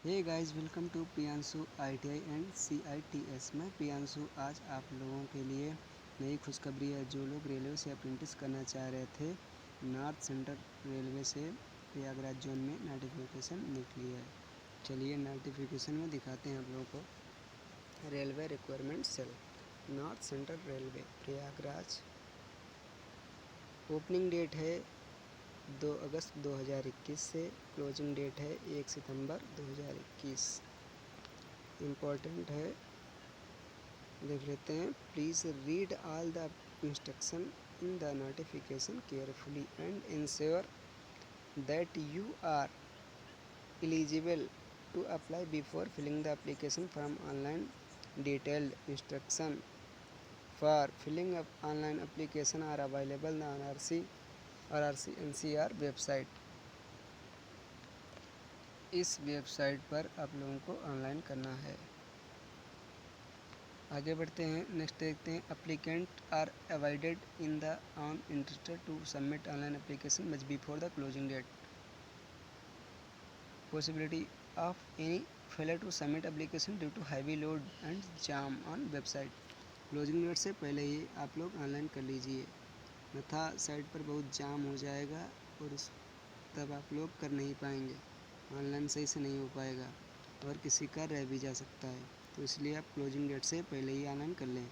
Hey guys, welcome to Priyanshu ITI and CITS। मैं प्रियांशु। आज आप लोगों के लिए नई खुशखबरी है। जो लोग रेलवे से अप्रेंटिस करना चाह रहे थे, नॉर्थ सेंट्रल रेलवे से प्रयागराज जोन में नोटिफिकेशन निकली है। चलिए नोटिफिकेशन में दिखाते हैं आप लोगों को। Railway requirement cell, north central railway Prayagraj. Opening date है 2 अगस्त 2021 से, क्लोजिंग डेट है 1 सितंबर 2021। इम्पॉर्टेंट है, देख लेते हैं। Please read all the instruction in the notification carefully and ensure that you are eligible to apply before filling the application form online. Detailed instruction for filling up online application are available on RRC NCR website. इस website पर आप लोगों को online करना है। आगे बढ़ते हैं, नेक्स्ट देखते हैं। Applicant are avoided in the on interested to submit online application much before the closing date. Possibility of any failure to submit application due to heavy load and jam on website. Closing date से पहले ही आप लोग online कर लीजिए, अन्यथा site पर बहुत जाम हो जाएगा और तब आप लोग कर नहीं पाएंगे, ऑनलाइन सही से नहीं हो पाएगा और किसी का रह भी जा सकता है। तो इसलिए आप क्लोजिंग डेट से पहले ही ऑनलाइन कर लें।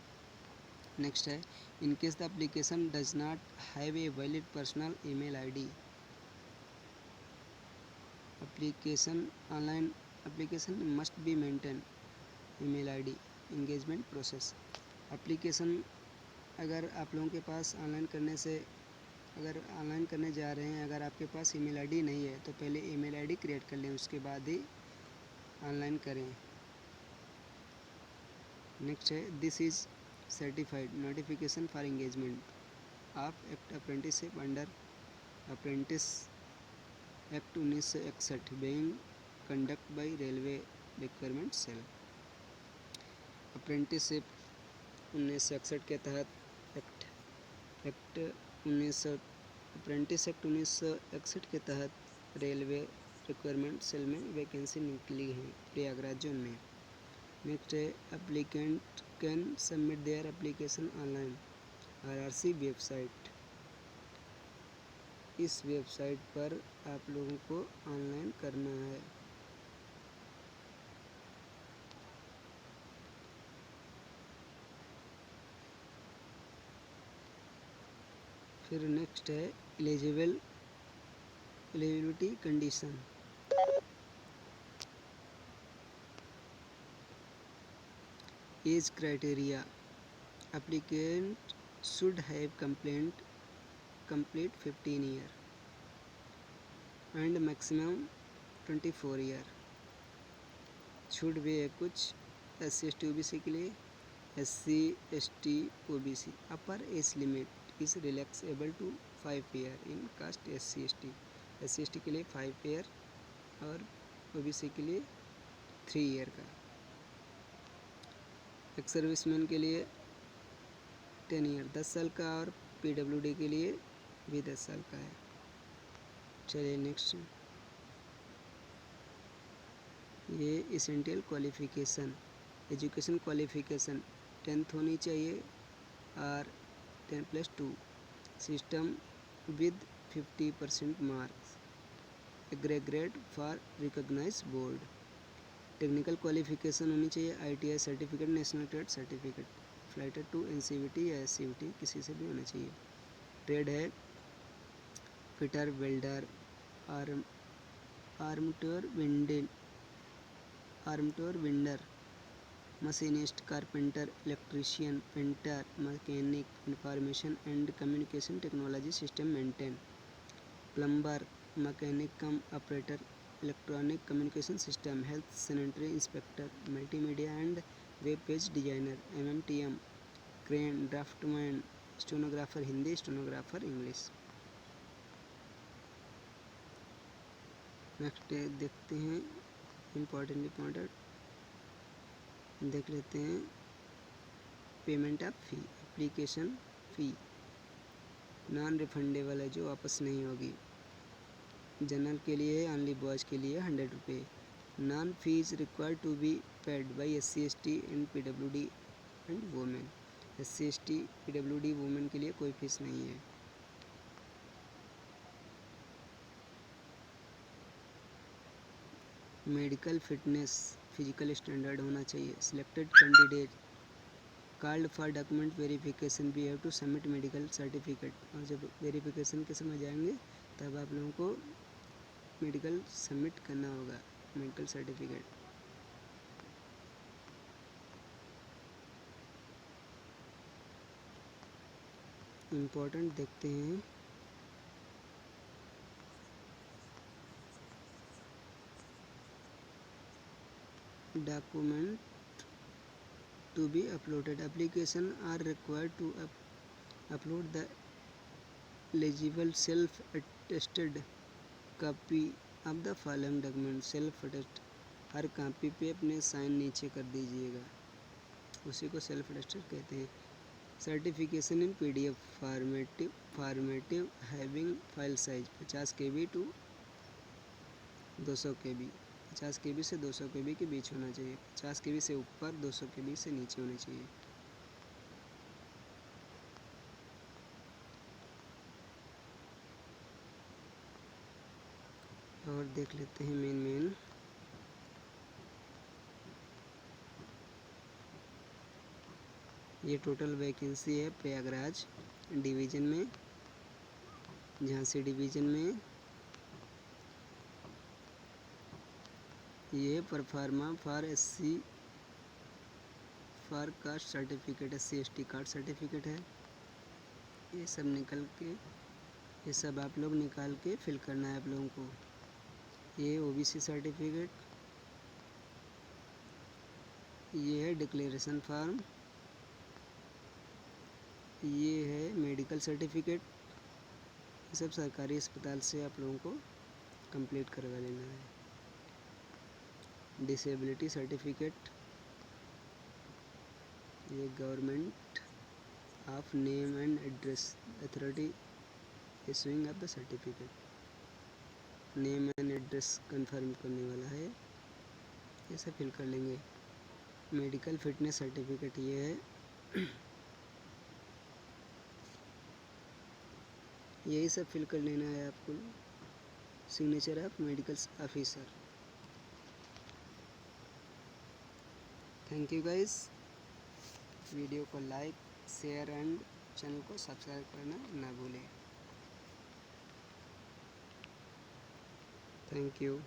नेक्स्ट है, in case the application does not have a valid personal email ID. Application online application must be maintain email ID engagement process. Application अगर आप लोगों के पास ऑनलाइन करने से, अगर ऑनलाइन करने जा रहे हैं, अगर आपके पास ईमेल आईडी नहीं है तो पहले ईमेल आईडी क्रिएट कर लें, उसके बाद ही ऑनलाइन करें। नेक्स्ट है, this is certified notification for engagement of act apprenticeship under apprentice act 1961 being conduct by railway requirement cell. Apprenticeship 1961 के तहत एक्ट 1900 अप्रेंटिस एक्ट 1961 के तहत रेलवे रिक्वायरमेंट सेल में वैकेंसी निकली है प्रयागराज जोन में। नेक्स्ट है, applicant can submit their application online RRC website. इस वेबसाइट पर आप लोगों को ऑनलाइन करना है। फिर नेक्स्ट है, eligibility condition. Age criteria, applicant should have complete 15 year and maximum 24 year. छूट भी है कुछ SC ST OBC के लिए। SC ST OBC upper age limit is relaxable to 5 year in caste SC ST के लिए 5 ईयर और OBC के लिए 3 ईयर का। एक सर्विसमैन के लिए 10 ईयर 10 साल का और PWD के लिए भी 10 साल का है। चलिए नेक्स्ट, ये essential qualification, education qualification 10th होनी चाहिए और 10+2 system with 50% marks, grade for recognize board. Technical qualification होनी चाहिए ITI certificate, national trade certificate, affiliated to NCVT या SCVT किसी से भी होना चाहिए। ट्रेड है fitter, welder, armature vendor, machinist, carpenter, electrician, painter, mechanic, information and communication technology system maintain, plumber, mechanic cum operator, electronic communication system, health sanitary inspector, multimedia and web page designer, MMTM, crane, draftsman, stenographer Hindi, stenographer English. Next देखते हैं, important देख लेते हैं। Payment of fee, application fee non refundable है, जो वापस नहीं होगी। जनरल के लिए, ओनली बॉयज़ के लिए 100 रुपये, non fees required to be paid by SC/ST and PWD and women. SC/ST PWD women के लिए कोई फीस नहीं है। मेडिकल फिटनेस फिजिकल स्टैंडर्ड होना चाहिए। Selected candidate called for document verification we have to submit medical certificate. और जब verification के समय जाएंगे तब आप लोगों को मेडिकल सबमिट करना होगा, मेडिकल सर्टिफिकेट। इम्पोर्टेंट देखते हैं। Document to be uploaded. Application are required to upload the eligible self-attested copy of the following document. self-attest her copy पे अपने साइन नीचे कर दीजिएगा, उसी को सेल्फ अटेस्टेड कहते हैं। Certification in PDF formative having file size 50 KB to 200 KB। 50 KB से 200 KB के बीच होना चाहिए। 50 KB से ऊपर, 200 KB से नीचे होना चाहिए। और देख लेते हैं मेन ये टोटल वैकेंसी है प्रयागराज डिवीज़न में, झांसी डिवीज़न में। ये परफार्मा for SC for caste certificate, SC/ST card certificate है। ये सब निकल के, ये सब आप लोग निकाल के फिल करना है आप लोगों को। ये OBC सर्टिफिकेट, ये है डिक्लेरेशन फॉर्म, ये है मेडिकल सर्टिफिकेट। ये सब सरकारी अस्पताल से आप लोगों को कंप्लीट करवा लेना है। डिसेबिलिटी सर्टिफिकेट, ये government of name and address authority issuing of the certificate, name and address confirm करने वाला है, ये सब फिल कर लेंगे। मेडिकल फिटनेस सर्टिफिकेट ये है, यही सब फिल कर लेना है आपको। Signature of medical officer. Thank you guys. Video को लाइक, शेयर एंड चैनल को सब्सक्राइब करना ना भूलें। Thank you.